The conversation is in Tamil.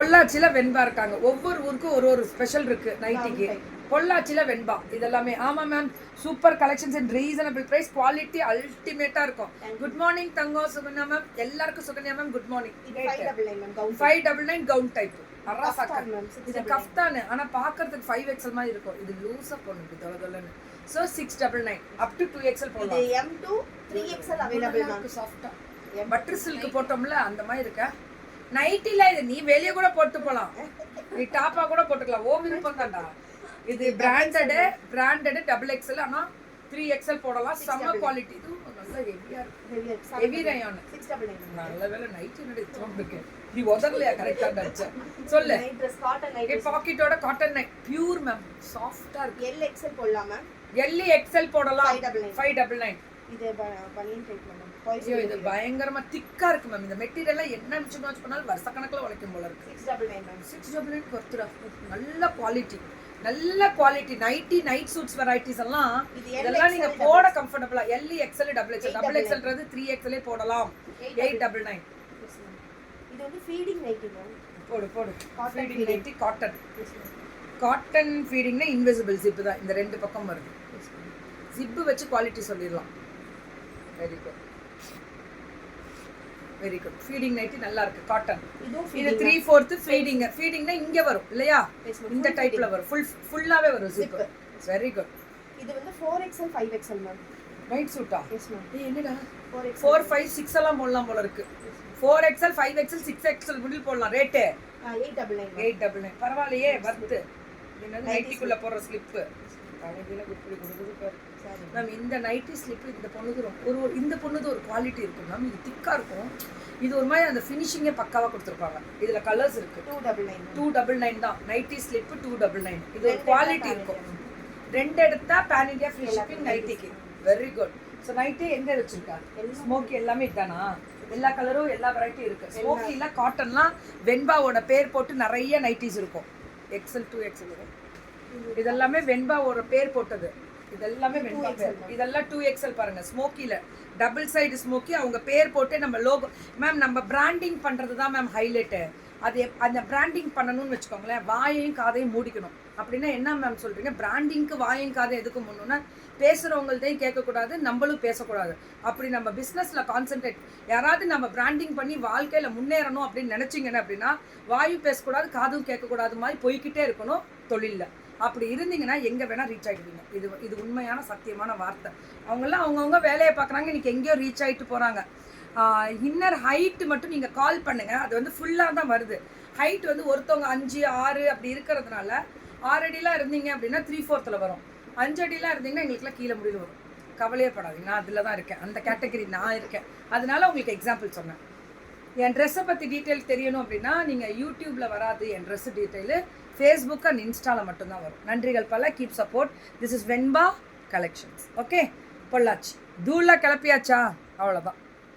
பொள்ளாச்சியில வெண்பா இருக்காங்க. ஒவ்வொரு ஊருக்கும் ஒரு ஒரு ஸ்பெஷல் இருக்கு நைட்டிக்கு. பொள்ளாச்சியில வெண்பா இதெல்லாமே. ஆமா ma'am, super collections and reasonable price, quality அல்டிமேட்டா இருக்கும். குட் மார்னிங் தங்கம், சுகன்யா மேம். எல்லாருக்கும் Sukanya ma'am good morning. 599 gown type. இது கஃப்தான், ஆனா பாக்குறதுக்கு 5XL மாதிரி இருக்கும். இது லூசா போடுது தொலதொலன்னு. சோ 699 அப் டு 2XL போடலாம். இது M to 3XL available ma'am. சாஃப்ட்டா பட்டர் சில்க் போட்டோம்ல அந்த மாதிரி இருக்கா. நைட்டில இது நீ வெளிய கூட போட்டு போலாம், நீ டாப்பா கூட போட்டுக்கலாம், ஓ விருப்பம் தான்டா. இது பிராண்டட் XXL, ஆனா 3XL போடலாம். செம்ம குவாலிட்டி. இது நல்ல ஹெவியா இருக்கு. Heavy rayon 699. நல்ல வேளை நைட் என்னடி தோண்டுக்கு நீ உதறலையா கரெக்ட்டா டச்ச சொல்லு. நைட் Dress காட்டன் நைட் பாக்கெட்டோட காட்டன் நைட் பியூர் மேம், சாஃப்ட்டா இருக்கு. LXL போடலாம் மேம். LXL போடலாம். 599. இது பனியன் டைப்ல மேம். ஐயோ இது பயங்கரமா திக்கா இருக்கு மேம். இந்த மெட்டீரியல்ல என்ன நிமிஷம் வாட்ச் பண்ணாலும் வருஷக்கணக்கில் உழைக்கும் போல இருக்கு. 699 மேம். 699 கொடுத்துடா. நல்ல குவாலிட்டி நைட் சூட்ஸ் வெரைட்டிஸ் எல்லாம் இதெல்லாம் நீங்க போட கம்ஃபர்ட்டபிளா. LXL XXLன்றது 3XL போடலாம். 899. இது வந்து ஃபீடிங் நைட்டி மேம். போடு ஃபீடிங் நைட்டி காட்டன் ஃபீடிங்னா இன்விசிபிள் ஜிப் தான். இந்த ரெண்டு பக்கம் வருது. ஜிப் வச்சு குவாலிட்டி சொல்லிடலாம். Very good. ஃபீடிங் நைட்டி நல்லா இருக்கு. காட்டன். இது 3/4 ஃபீடிங்னா இங்க வரும் இல்லையா, இந்த டைப்ல வரும். ஃபுல்லாவே வரும் ஜிப். Very good. இது வந்து 4XL 5XL மேம். நைட் சூட்டா? Yes ma'am. என்னடா 4 5 6 எல்லாம் போடலாம் போல இருக்கு. 4XL 5XL 6XL மிடில் போடலாம். ரேட் 899. பரவாயில்லையே, வர்த். என்னது நைட்டிக்குள்ள போடுற ஸ்லிப். அழகில குப்பி பாரு மேம். இந்த நைட்டி ஸ்லிப் இந்த பொண்ணுது ஒரு குவாலிட்டி இருக்கும் மேம். இது திக்கா இருக்கும். இது ஒரு மாதிரி அந்த ஃபினிஷிங்கே பக்காவா கொடுத்துருப்பாங்க. இதுல கலர்ஸ் இருக்கு. 299 தான். Nighty slip 299. இது ஒரு குவாலிட்டி இருக்கும். ரெண்டு எடுத்தா பேன் இந்தியா ஃப்ரீ ஷிப்பிங் நைட்டிக்கு. Very good. ஸோ நைட்டி எங்க வச்சிருக்கா? ஸ்மோக்கி எல்லாமே இதானா? எல்லா கலரும் எல்லா வெரைட்டி இருக்கு. ஸ்மோக்கில காட்டன்லாம் வெண்பாவோட பேர் போட்டு நிறைய நைட்டிஸ் இருக்கும். XL 2XL இதெல்லாமே வெண்பாவோட பேர் போட்டது. இதெல்லாமே வெண்பா பேர். இதெல்லாம் 2XL பாருங்க. ஸ்மோக்கில டபுள் சைடு ஸ்மோக்கி அவங்க பேர் போட்டு நம்ம லோகோ மேம். நம்ம பிராண்டிங் பண்றது தான் மேம் ஹைலைட்டு. அது அந்த பிராண்டிங் பண்ணணும்னு வச்சுக்கோங்களேன், வாயையும் காதையும் மூடிக்கணும். அப்படின்னா என்ன மேம் சொல்றீங்க? பிராண்டிங்க்கு வாயையும் காதையும் எதுக்கு முன்னோன்னா பேசுறவங்கள்டையும் கேட்கக்கூடாது, நம்மளும் பேசக்கூடாது. அப்படி நம்ம பிஸ்னஸ்ல கான்சென்ட்ரேட், யாராவது நம்ம பிராண்டிங் பண்ணி வாழ்க்கையில முன்னேறணும் அப்படின்னு நினைச்சிங்கன்னா அப்படின்னா வாயும் பேசக்கூடாது, காதும் கேட்கக்கூடாது மாதிரி போய்கிட்டே இருக்கணும் தொழிலில். அப்படி இருந்தீங்கன்னா எங்கே வேணால் ரீச் ஆகிடுவீங்க. இது உண்மையான சத்தியமான வார்த்தை. அவங்கெல்லாம் அவங்கவுங்க வேலையை பார்க்குறாங்க, இன்றைக்கி எங்கேயோ ரீச் ஆகிட்டு போகிறாங்க. இன்னர் ஹைட்டு மட்டும் நீங்கள் கால் பண்ணுங்கள், அது வந்து ஃபுல்லாக தான் வருது. ஹைட் வந்து ஒருத்தவங்க 5 6 அப்படி இருக்கிறதுனால 6 அடிலாம் இருந்தீங்க அப்படின்னா 3/4 வரும். 5 அடிலாம் இருந்தீங்கன்னா எங்களுக்குலாம் கீழே முடிவு வரும். கவலையே படாதீங்க, நான் அதில் தான் இருக்கேன். அந்த கேட்டகரி நான் இருக்கேன். அதனால உங்களுக்கு எக்ஸாம்பிள் சொன்னேன். என் ட்ரெஸ்ஸை பற்றி டீட்டெயில் தெரியணும் அப்படின்னா நீங்கள் யூடியூப்பில் வராது. என் ட்ரெஸ்ஸு டீட்டெயிலு ஃபேஸ்புக் அண்ட் இன்ஸ்டாவில் மட்டும்தான் வரும். நன்றிகள் பல. Keep support. This is Venba collections. Okay, Pollachi தூளா கிளப்பியாச்சா? அவ்வளோதான்.